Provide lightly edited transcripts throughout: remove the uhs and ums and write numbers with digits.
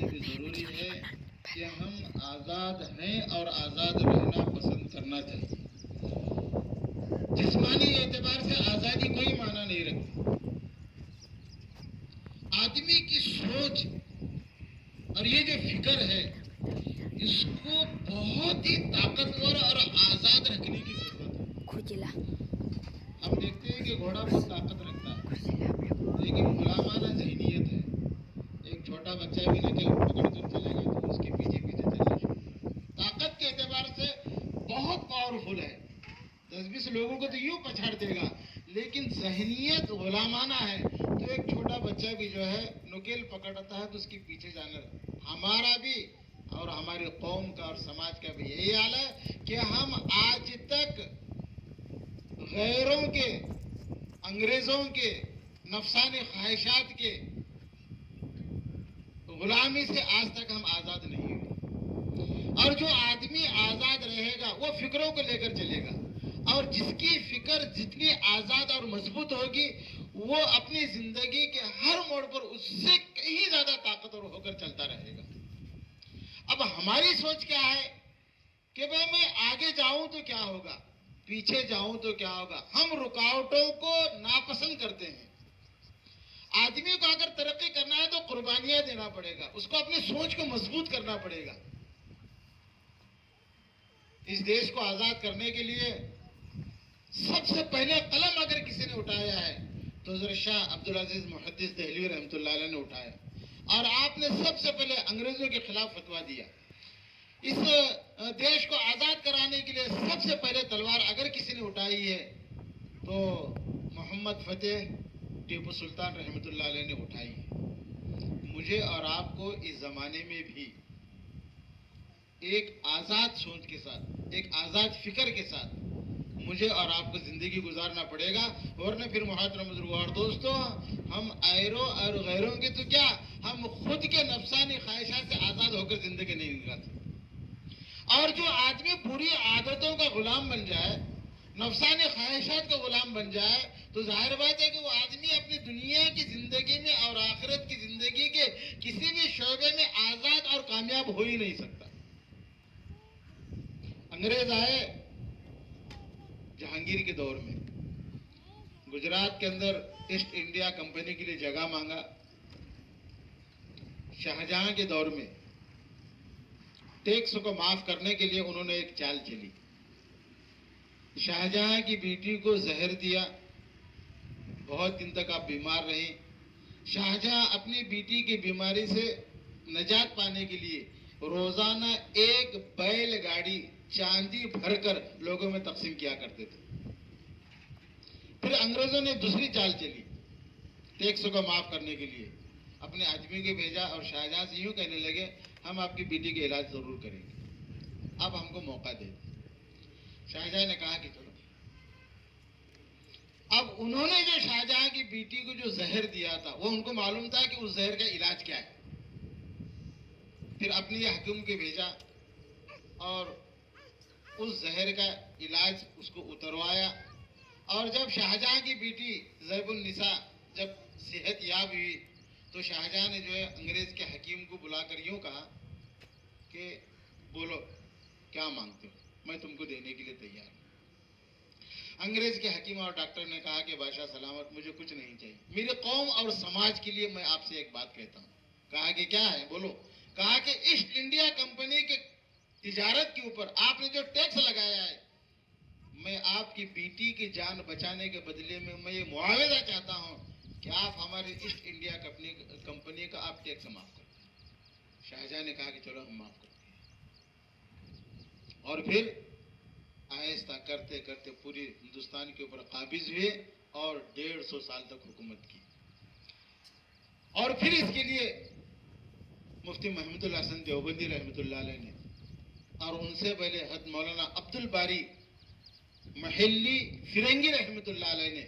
لیے بھی ضروری ہے کہ ہم آزاد ہیں اور آزاد رہنا پسند کرنا چاہیے. جسمانی اعتبار سے آزادی کوئی معنی نہیں رکھتی. آدمی کی سوچ اور یہ جو فکر ہے اس کو بہت ہی طاقتور اور آزاد رکھنے کی ضرورت ہے. ہم دیکھتے ہیں کہ گھوڑا بہت طاقت رکھتا ہے لیکن غلامانہ ذہنیت ہے. ایک چھوٹا بچہ بھی نکل پکڑ کر چلے گا تو اس کے پیچھے پیچھے چلنا شروع کرے. طاقت کے اعتبار سے بہت پاورفل ہے. 10-20 لوگوں کو تو یوں پچھاڑ دے گا لیکن ذہنیت غلامانہ ہے تو ایک چھوٹا بچہ بھی جو ہے نکیل پکڑتا ہے تو اس کے پیچھے جانا. ہمارا بھی اور ہماری قوم کا اور سماج کا بھی یہی حال ہے کہ ہم آج تک غیروں کے، انگریزوں کے نفسانی خواہشات کے غلامی سے آج تک ہم آزاد نہیں ہوئے. اور جو آدمی آزاد رہے گا وہ فکروں کو لے کر چلے گا اور جس کی فکر جتنی آزاد اور مضبوط ہوگی وہ اپنی زندگی کے ہر موڑ پر اس سے کہیں زیادہ طاقتور ہو کر چلتا رہے گا. اب ہماری سوچ کیا ہے کہ بھئی میں آگے جاؤں تو کیا ہوگا، پیچھے جاؤں تو کیا ہوگا. ہم رکاوٹوں کو ناپسند کرتے ہیں. آدمی کو اگر ترقی کرنا ہے تو قربانیاں دینا پڑے گا، اس کو اپنی سوچ کو مضبوط کرنا پڑے گا. اس دیش کو آزاد کرنے کے لیے سب سے پہلے قلم اگر کسی نے اٹھایا ہے تو حضرت شاہ عبدالعزیز محدث دہلوی رحمۃ اللہ علیہ نے اٹھایا اور آپ نے سب سے پہلے انگریزوں کے خلاف فتویٰ دیا. اس دیش کو آزاد کرانے کے لیے سب سے پہلے تلوار اگر کسی نے اٹھائی ہے تو محمد فتح ٹیپو سلطان رحمۃ اللہ علیہ نے اٹھائی ہے. مجھے اور آپ کو اس زمانے میں بھی ایک آزاد سوچ کے ساتھ، ایک آزاد فکر کے ساتھ مجھے اور آپ کو زندگی گزارنا پڑے گا، ورنہ پھر محترم بزرگوار دوستو ہم ایروں اور غیروں کے تو کیا، ہم خود کے نفسانی خواہشات سے آزاد ہو کر زندگی نہیں گزار سکتے. اور جو آدمی بری عادتوں کا غلام بن جائے، نفسانی خواہشات کا غلام بن جائے تو ظاہر بات ہے کہ وہ آدمی اپنی دنیا کی زندگی میں اور آخرت کی زندگی کے کسی بھی شعبے میں آزاد اور کامیاب ہو ہی نہیں سکتا. انگریز آئے جہانگیر کے دور میں، گجرات کے اندر ایسٹ انڈیا کمپنی کے لیے جگہ مانگا. شاہجہاں کے دور میں ٹیکس کو معاف کرنے کے لیے انہوں نے ایک چال چلی. شاہجہاں کی بیٹی کو زہر دیا، بہت دن تک آپ بیمار رہے. شاہجہاں اپنی بیٹی کی بیماری سے نجات پانے کے لیے روزانہ ایک بیل گاڑی چاندی بھر کر لوگوں میں تقسیم کیا کرتے تھے. پھر انگریزوں نے دوسری چال چلی ٹیکس کو معاف کرنے کے لیے، اپنے آدمی کو بھیجا اور شاہجہاں سے یوں کہنے لگے ہم آپ کی بیٹی کا علاج ضرور کریں گے، اب ہم کو موقع دے دیں. شاہجہاں نے کہا کہ چلو. اب انہوں نے جو شاہجہاں کی بیٹی کو جو زہر دیا تھا وہ ان کو معلوم تھا کہ اس زہر کا علاج کیا ہے. پھر اپنی حکم کے بھیجا اور اس زہر کا علاج اس کو اتروایا. اور جب شاہجہاں کی بیٹی زیب النساء جب صحت یاب ہوئی تو شاہجہاں نے جو ہے انگریز کے حکیم کو بلا کر یوں کہا کہ بولو کیا مانگتے ہو، میں تم کو دینے کے لیے تیار ہوں. انگریز کے حکیم اور ڈاکٹر نے کہا کہ بادشاہ سلامت مجھے کچھ نہیں چاہیے، میری قوم اور سماج کے لیے میں آپ سے ایک بات کہتا ہوں. کہا کہ کیا ہے بولو. کہا کہ ایسٹ انڈیا کمپنی کے تجارت کے اوپر آپ نے جو ٹیکس لگایا ہے میں آپ کی بیٹی کی جان بچانے کے بدلے میں یہ معاوضہ چاہتا ہوں کہ آپ ہماری ایسٹ انڈیا کمپنی کا آپ ٹیکس معاف کر دیں. شاہجہاں نے کہا کہ چلو ہم معاف کرتے ہیں. اور پھر آہستہ کرتے کرتے پوری ہندوستان کے اوپر قابض ہوئے اور 150 سال تک حکومت کی. اور پھر اس کے لیے مفتی محمود الحسن دیوبندی رحمۃ اللہ علیہ نے اور ان سے پہلے حضرت مولانا عبد الباری محلی فرنگی رحمۃ اللہ علیہ نے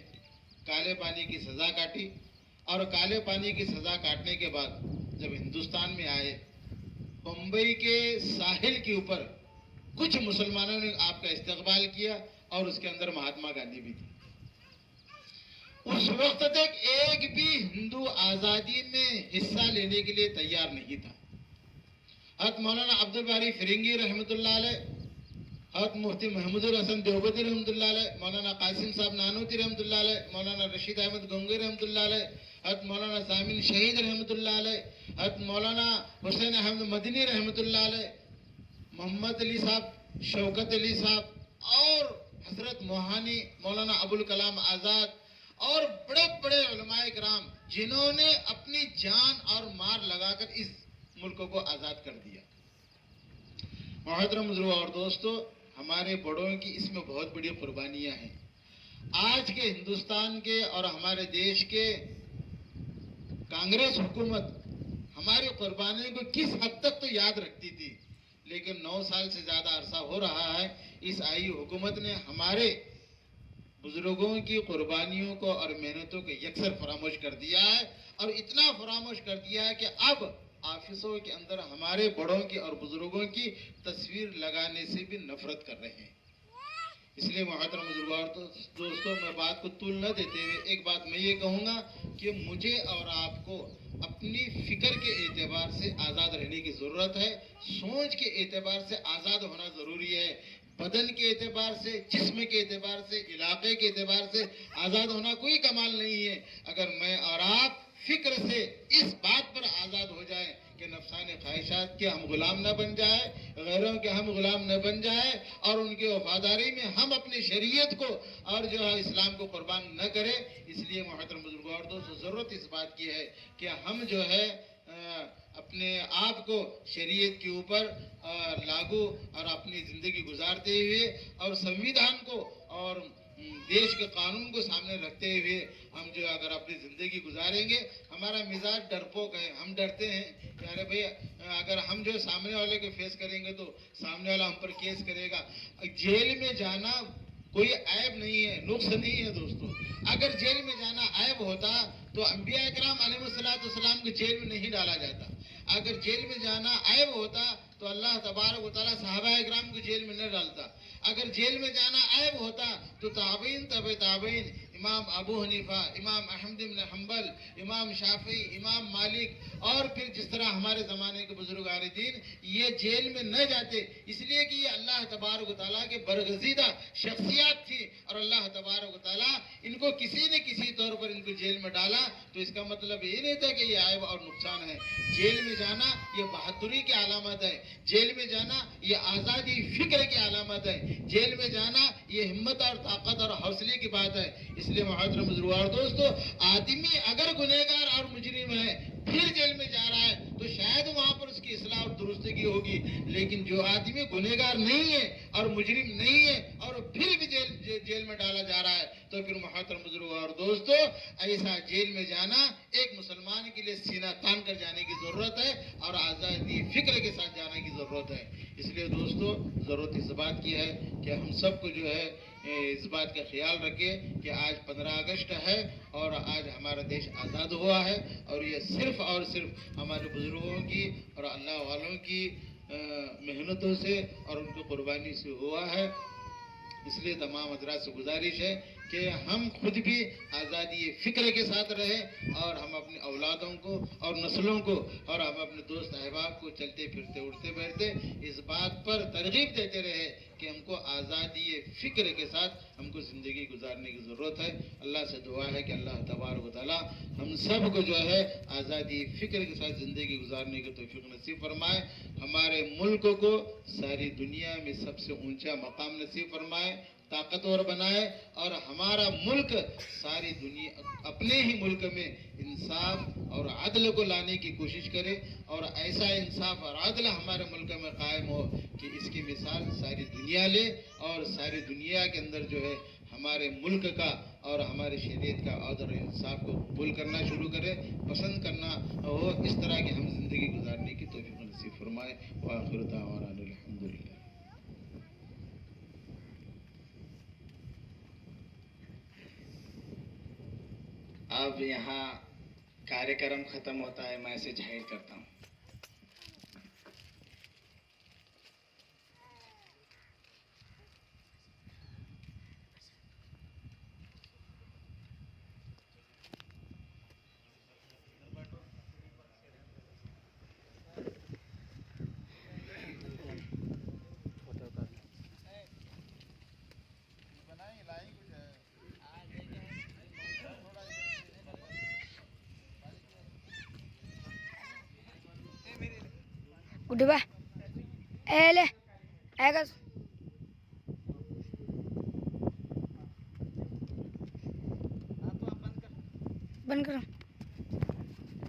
کالے پانی کی سزا کاٹی. اور کالے پانی کی سزا کاٹنے کے بعد جب ہندوستان میں آئے بمبئی کے ساحل کے اوپر کچھ مسلمانوں نے آپ کا استقبال کیا اور اس کے اندر مہاتما گاندھی بھی تھے. اس وقت تک ایک بھی ہندو آزادی میں حصہ لینے کے لیے تیار نہیں تھا. हज़रत मौलाना अब्दुल बारी फिरंगी रहमतुल्लाह अलैह, हज़रत मुफ्ती महमूदुल हसन देवबंदी रहमतुल्लाह अलैह, मौलाना कासिम साहब नानूती रहमतुल्लाह अलैह, मौलाना रशीद अहमद गंगोई रहमतुल्लाह अलैह, हज़रत मौलाना सामिन शहीद रहमतुल्लाह अलैह, हज़रत मौलाना हुसैन अहमद मदनी रहमतुल्लाह अलैह, मोहम्मद अली साहब, शौकत अली साहब और हजरत मोहानी मौलाना अबुल कलाम आज़ाद और बड़े बड़े उलमाए किराम जिन्होंने अपनी जान और मार लगाकर इस मुल्क को आज़ाद कर दिया। मोहतरम बुजुर्गों और दोस्तों, हमारे बड़ों की इसमें बहुत बड़ी कुर्बानियां हैं। आज के हिंदुस्तान के और हमारे देश के कांग्रेस हुकूमत हमारी कुर्बानियों को किस हद तक तो याद रखती थी, लेकिन 9 साल से ज़्यादा अरसा हो रहा है इस आई हुकूमत ने हमारे बुजुर्गों की कुर्बानियों को और मेहनतों को यकसर फरामोश कर दिया है, और इतना फरामोश कर दिया है कि अब ऑफिसों के अंदर हमारे बड़ों की और बुजुर्गों की तस्वीर लगाने से भी नफरत कर रहे हैं। इसलिए मोहतरम बुजुर्गों और दोस्तों, मैं बात को तूल न देते हुए एक बात मैं ये कहूँगा कि मुझे और आपको अपनी फिक्र के एतबार से आज़ाद रहने की ज़रूरत है, सोच के एतबार से आज़ाद होना ज़रूरी है, बदन के एतबार से, जिस्म के एतबार से, इलाके के एतबार से आज़ाद होना कोई कमाल नहीं है। अगर मैं और आप फिक्र से इस बात पर आज़ाद हो जाए कि नफसानी ख्वाहिशात के हम गुलाम न बन जाए, गैरों के हम गुलाम न बन जाए, और उनकी वफादारी में हम अपनी शरीयत को और जो है इस्लाम को कुर्बान न करें। इसलिए मोहतरम बुजुर्गों और दोस्तों, ज़रूरत इस बात की है कि हम जो है अपने आप को शरीयत के ऊपर लागू और अपनी ज़िंदगी गुजारते हुए और संविधान को और देश के कानून को सामने रखते हुए हम जो अगर अपनी ज़िंदगी गुजारेंगे, हमारा मिजाज डरपोक है, हम डरते हैं कि अरे भाई अगर हम जो सामने वाले को फेस करेंगे तो सामने वाला हम पर केस करेगा। जेल में जाना कोई ऐब नहीं है, नुक्स नहीं है दोस्तों। अगर जेल में जाना ऐब होता तो अंबिया इकराम अलैहिस्सलाम को जेल में नहीं डाला जाता। अगर जेल में जाना ऐब होता तो अल्लाह तबारक व तआला सहाबा इकराम को जेल में न डालता। अगर जेल में जाना ऐब होता तो ताबीन तबे ताबीन, इमाम अबू हनीफा, इमाम अहमद इब्न हंबल, इमाम शाफी, इमाम मालिक और फिर जिस तरह हमारे ज़माने के बुजुर्गान दीन ये जेल में न जाते, इसलिए कि ये अल्लाह तबारक व तआला के बरगज़ीदा शख्सियत थी, और अल्लाह तबारक व तआला इनको किसी न किसी तौर पर इनको जेल में डाला। तो इसका मतलब ये नहीं था कि ये ऐब और नुकसान है। जेल में जाना ये बहादुरी की अलामत है, जेल में जाना ये आज़ादी फिक्र की अलामत है, जेल में जाना ये हिम्मत और ताकत और हौसले की बात है। इसलिए मोहतरम बुजुर्गों और दोस्तों, आदमी अगर गुनहगार और मुजरिम है फिर जेल में जा रहा है तो शायद वहां पर उसकी इस्लाह और दुरुस्तगी होगी, लेकिन जो आदमी गुनहगार नहीं है और मुजरिम नहीं है और फिर भी जेल में डाला जा रहा है, तो फिर मोहतरम बुजुर्गों और दोस्तों, ऐसा जेल में जाना एक मुसलमान के लिए सीना तान कर जाने की ज़रूरत है और आज़ादी फिक्र के साथ जाने की ज़रूरत है। इसलिए दोस्तों, ज़रूरत इस बात की है कि हम सबको जो है इस बात का ख्याल रखें कि आज 15 अगस्त है और आज हमारा देश आज़ाद हुआ है, और ये सिर्फ और सिर्फ हमारे बुजुर्गों की और अल्लाह वालों की मेहनतों से और उनकी कुर्बानी से हुआ है। इसलिए तमाम हजरात से गुजारिश है कि हम खुद भी आज़ादी फ़िक्र के साथ रहें और हम अपने औलादों को और नस्लों को और हम अपने दोस्त अहबाब को चलते फिरते उठते बैठते इस बात पर तरगीब देते रहे कि हमको आज़ादी फ़िक्र के साथ हमको ज़िंदगी गुजारने की ज़रूरत है। अल्लाह से दुआ है कि अल्लाह तबारक व तआला हम सब को जो है आज़ादी फ़िक्र के साथ ज़िंदगी गुजारने की तौफीक नसीब फरमाए, हमारे मुल्क को सारी दुनिया में सबसे ऊंचा मकाम नसीब फरमाए, ताकतवर बनाए, और हमारा मुल्क सारी दुनिया अपने ही मुल्क में इंसाफ और अदल को लाने की कोशिश करे, और ऐसा इंसाफ और अदल हमारे मुल्क में कायम हो कि इसकी मिसाल सारी दुनिया ले, और सारी दुनिया के अंदर जो है हमारे मुल्क का और हमारे शरीयत का और इंसाफ को कबूल करना शुरू करे, पसंद करना हो, इस तरह की हम जिंदगी गुजारने की तौफीक नसीब फरमाए। व आखिर दावाना अल्हम्दुलिल्लाह। अब यहाँ कार्यक्रम खत्म होता है, मैं इसे जाहिर करता हूँ। गुड्डे बा ए ले आएगा बंद करो